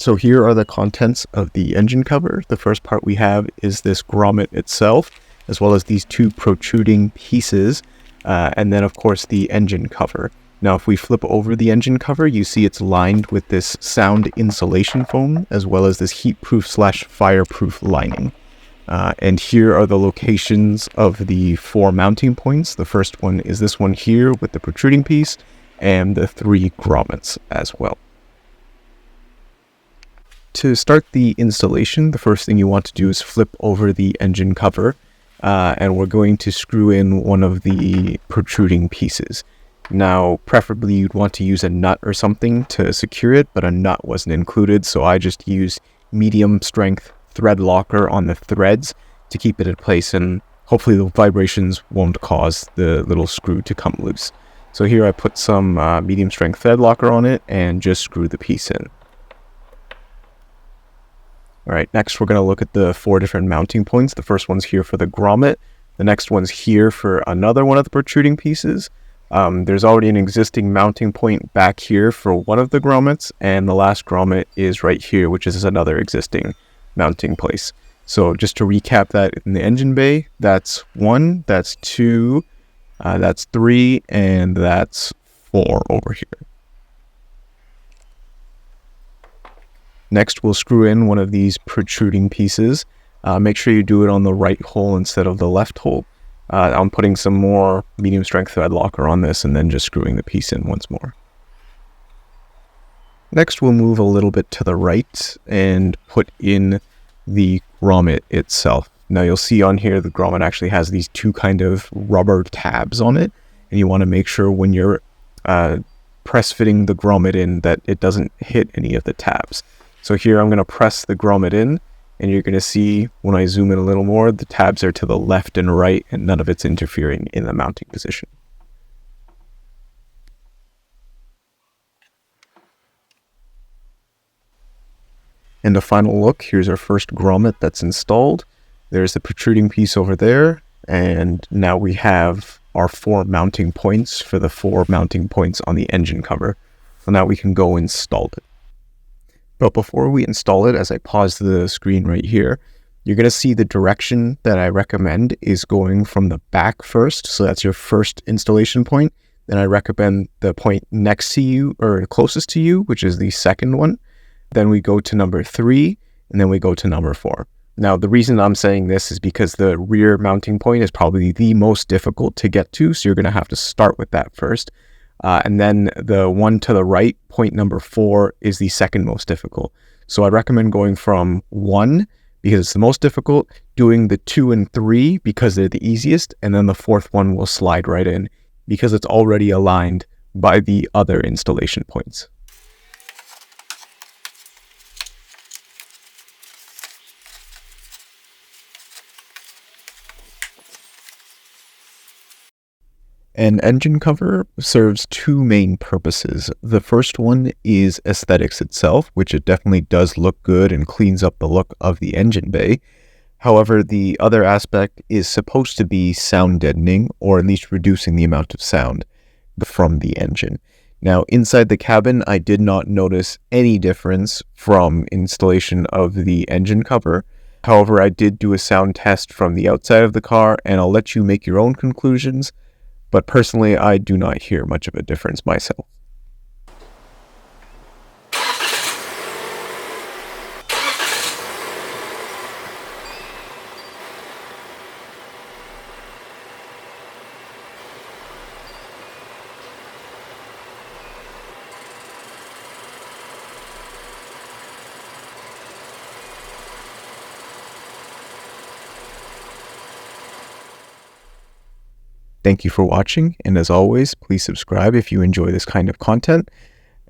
So here are the contents of the engine cover. The first part we have is this grommet itself, as well as these two protruding pieces, and then of course the engine cover. Now if we flip over the engine cover, you see it's lined with this sound insulation foam, as well as this heat-proof / fireproof lining. And here are the locations of the 4 mounting points. The first one is this one here with the protruding piece, and the 3 grommets as well. To start the installation, the first thing you want to do is flip over the engine cover, and we're going to screw in one of the protruding pieces. Now, preferably you'd want to use a nut or something to secure it, but a nut wasn't included, so I just used medium strength thread locker on the threads to keep it in place, and hopefully the vibrations won't cause the little screw to come loose. So here I put some medium strength thread locker on it and just screw the piece in. All right, next we're going to look at the 4 different mounting points. The first one's here for the grommet. The next one's here for another one of the protruding pieces. There's already an existing mounting point back here for one of the grommets, and the last grommet is right here, which is another existing mounting place. So just to recap that in the engine bay, that's 1, that's 2, that's 3, and that's 4 over here. Next, we'll screw in one of these protruding pieces. Make sure you do it on the right hole instead of the left hole. I'm putting some more medium strength thread locker on this and then just screwing the piece in once more. Next, we'll move a little bit to the right and put in the grommet itself. Now you'll see on here the grommet actually has these 2 kind of rubber tabs on it, and you want to make sure when you're press fitting the grommet in that it doesn't hit any of the tabs. So here I'm going to press the grommet in, and you're going to see when I zoom in a little more, the tabs are to the left and right, and none of it's interfering in the mounting position. And a final look, here's our first grommet that's installed. There's the protruding piece over there, and now we have our 4 mounting points for the 4 mounting points on the engine cover. So now we can go install it. But before we install it, as I pause the screen right here, you're going to see the direction that I recommend is going from the back first. So that's your first installation point. Then I recommend the point next to you or closest to you, which is the second one. Then we go to number 3, and then we go to number 4. Now, the reason I'm saying this is because the rear mounting point is probably the most difficult to get to. So you're going to have to start with that first. And then the one to the right, point number 4, is the second most difficult. So I recommend going from 1 because it's the most difficult, doing the 2 and 3 because they're the easiest, and then the 4th one will slide right in because it's already aligned by the other installation points. An engine cover serves 2 main purposes. The first one is aesthetics itself, which it definitely does look good and cleans up the look of the engine bay. However, the other aspect is supposed to be sound deadening, or at least reducing the amount of sound from the engine. Now, inside the cabin, I did not notice any difference from installation of the engine cover. However, I did do a sound test from the outside of the car, and I'll let you make your own conclusions. But personally, I do not hear much of a difference myself. Thank you for watching, and as always, please subscribe if you enjoy this kind of content,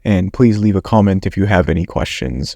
and please leave a comment if you have any questions